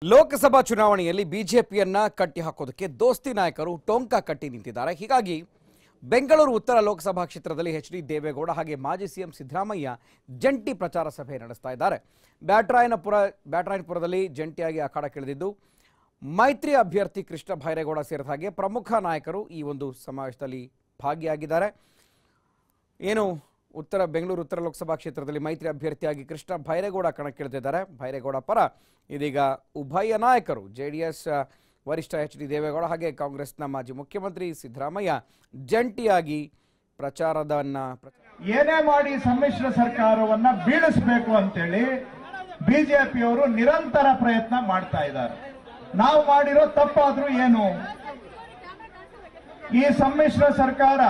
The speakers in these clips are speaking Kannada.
ಲೋಕಸಭಾ ಚುನಾವಣೆಯಲ್ಲಿ ಬಿಜೆಪಿಯನ್ನ ಕಟ್ಟಿ ಹಾಕೋದಕ್ಕೆ ದೋಸ್ತಿ ನಾಯಕರು ಟೊಂಕ ಕಟ್ಟಿ ನಿಂತಿದ್ದಾರೆ. ಹೀಗಾಗಿ ಬೆಂಗಳೂರು ಉತ್ತರ ಲೋಕಸಭಾ ಕ್ಷೇತ್ರದಲ್ಲಿ ಎಚ್.ಡಿ. ದೇವೇಗೌಡ ಹಾಗೆ ಮಾಜಿ ಸಿಎಂ ಸಿದ್ದರಾಮಯ್ಯ ಜಂಟಿ ಪ್ರಚಾರ ಸಭೆ ನಡೆಸ್ತಾ ಇದ್ದಾರೆ. ಬ್ಯಾಟರಾಯನಪುರದಲ್ಲಿ ಜಂಟಿಯಾಗಿ ಅಖಾಡಕ್ಕಿಳಿದಿದ್ದು ಮೈತ್ರಿ ಅಭ್ಯರ್ಥಿ ಕೃಷ್ಣ ಭೈರೇಗೌಡ ಸೇರಿದ ಹಾಗೆ ಪ್ರಮುಖ ನಾಯಕರು ಈ ಒಂದು ಸಮಾವೇಶದಲ್ಲಿ ಭಾಗಿಯಾಗಿದ್ದಾರೆ. ಏನು ಬೆಂಗಳೂರು ಉತ್ತರ ಲೋಕಸಭಾ ಕ್ಷೇತ್ರದಲ್ಲಿ ಮೈತ್ರಿ ಅಭ್ಯರ್ಥಿಯಾಗಿ ಕೃಷ್ಣ ಭೈರೇಗೌಡ ಕಣಕ್ಕಿಳಿದಿದ್ದಾರೆ. ಭೈರೇಗೌಡ ಪರ ಇದೀಗ ಉಭಯ ನಾಯಕರು ಜೆಡಿಎಸ್ ವರಿಷ್ಠ ಎಚ್.ಡಿ. ದೇವೇಗೌಡ ಹಾಗೆ ಕಾಂಗ್ರೆಸ್ನ ಮಾಜಿ ಮುಖ್ಯಮಂತ್ರಿ ಸಿದ್ದರಾಮಯ್ಯ ಜಂಟಿಯಾಗಿ ಪ್ರಚಾರದನ್ನ ಏನೇ ಮಾಡಿ ಸಮ್ಮಿಶ್ರ ಸರ್ಕಾರವನ್ನ ಬೀಳಿಸಬೇಕು ಅಂತೇಳಿ ಬಿಜೆಪಿಯವರು ನಿರಂತರ ಪ್ರಯತ್ನ ಮಾಡ್ತಾ ಇದ್ದಾರೆ. ನಾವು ಮಾಡಿರೋ ತಪ್ಪಾದ್ರೂ ಏನು, ಈ ಸಮ್ಮಿಶ್ರ ಸರ್ಕಾರ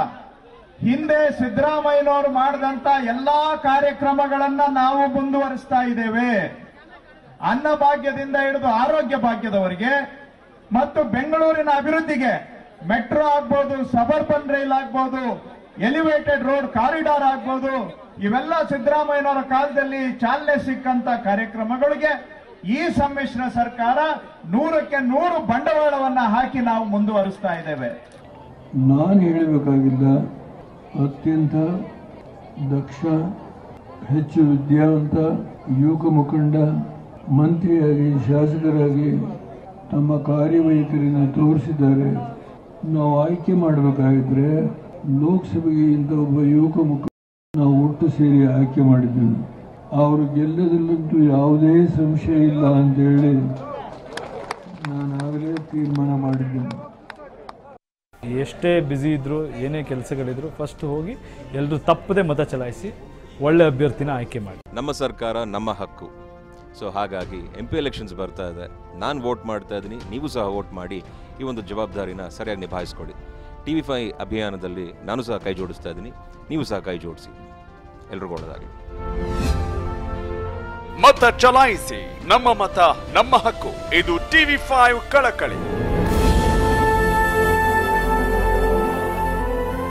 ಹಿಂದೆ ಸಿದ್ದರಾಮಯ್ಯನವರು ಮಾಡಿದಂತ ಎಲ್ಲಾ ಕಾರ್ಯಕ್ರಮಗಳನ್ನ ನಾವು ಮುಂದುವರಿಸ್ತಾ ಇದ್ದೇವೆ. ಅನ್ನಭಾಗ್ಯದಿಂದ ಹಿಡಿದು ಆರೋಗ್ಯ ಭಾಗ್ಯದವರೆಗೆ ಮತ್ತು ಬೆಂಗಳೂರಿನ ಅಭಿವೃದ್ಧಿಗೆ ಮೆಟ್ರೋ ಆಗ್ಬೋದು, ಸಬರ್ಬನ್ ರೈಲ್ ಆಗ್ಬೋದು, ಎಲಿವೇಟೆಡ್ ರೋಡ್ ಕಾರಿಡಾರ್ ಆಗ್ಬೋದು, ಇವೆಲ್ಲ ಸಿದ್ದರಾಮಯ್ಯನವರ ಕಾಲದಲ್ಲಿ ಚಾಲನೆ ಸಿಕ್ಕಂತ ಕಾರ್ಯಕ್ರಮಗಳಿಗೆ ಈ ಸಮ್ಮಿಶ್ರ ಸರ್ಕಾರ 100ಕ್ಕೆ 100 ಬಂಡವಾಳವನ್ನ ಹಾಕಿ ನಾವು ಮುಂದುವರಿಸ್ತಾ ಇದ್ದೇವೆ. ನಾನು ಹೇಳಬೇಕಾಗಿಲ್ಲ, ಅತ್ಯಂತ ದಕ್ಷ, ಹೆಚ್ಚು ವಿದ್ಯಾವಂತ ಯುವಕ ಮುಖಂಡ, ಮಂತ್ರಿಯಾಗಿ ಶಾಸಕರಾಗಿ ತಮ್ಮ ಕಾರ್ಯವೈಖರಿಯನ್ನು ತೋರಿಸಿದ್ದಾರೆ. ನಾವು ಆಯ್ಕೆ ಮಾಡಬೇಕಾಗಿದ್ರೆ ಲೋಕಸಭೆಗೆ ಇಂಥ ಒಬ್ಬ ಯುವಕ ಮುಖಂಡ ನಾವು ಒಟ್ಟು ಸೇರಿ ಆಯ್ಕೆ ಮಾಡಿದ್ದೇವೆ. ಅವರು ಗೆಲ್ಲದಲ್ಲಂತೂ ಯಾವುದೇ ಸಂಶಯ ಇಲ್ಲ ಅಂತೇಳಿ ನಾನಾಗಲೇ ತೀರ್ಮಾನ ಮಾಡಿದ್ದೇನೆ. ಎಷ್ಟೇ ಬ್ಯುಸಿ ಇದ್ದರೂ ಏನೇ ಕೆಲಸಗಳಿದ್ರು ಫಸ್ಟ್ ಹೋಗಿ ಎಲ್ಲರೂ ತಪ್ಪದೆ ಮತ ಚಲಾಯಿಸಿ ಒಳ್ಳೆ ಅಭ್ಯರ್ಥಿನ ಆಯ್ಕೆ ಮಾಡಿ. ನಮ್ಮ ಸರ್ಕಾರ ನಮ್ಮ ಹಕ್ಕು. ಸೊ ಹಾಗಾಗಿ MP ಎಲೆಕ್ಷನ್ಸ್ ಬರ್ತಾ ಇದೆ, ನಾನು ವೋಟ್ ಮಾಡ್ತಾ ಇದ್ದೀನಿ, ನೀವು ಸಹ ವೋಟ್ ಮಾಡಿ ಈ ಒಂದು ಜವಾಬ್ದಾರಿನ ಸರಿಯಾಗಿ ನಿಭಾಯಿಸ್ಕೊಳ್ಳಿ. TV5 ಅಭಿಯಾನದಲ್ಲಿ ನಾನು ಸಹ ಕೈ ಜೋಡಿಸ್ತಾ ಇದ್ದೀನಿ, ನೀವು ಸಹ ಕೈ ಜೋಡಿಸಿ. ಎಲ್ರಿಗೂ ಒಳ್ಳೆಯದಾಗಲಿ. ಮತ ಚಲಾಯಿಸಿ, ನಮ್ಮ ಮತ ನಮ್ಮ ಹಕ್ಕು. ಇದು TV5 ಕಳಕಳಿ.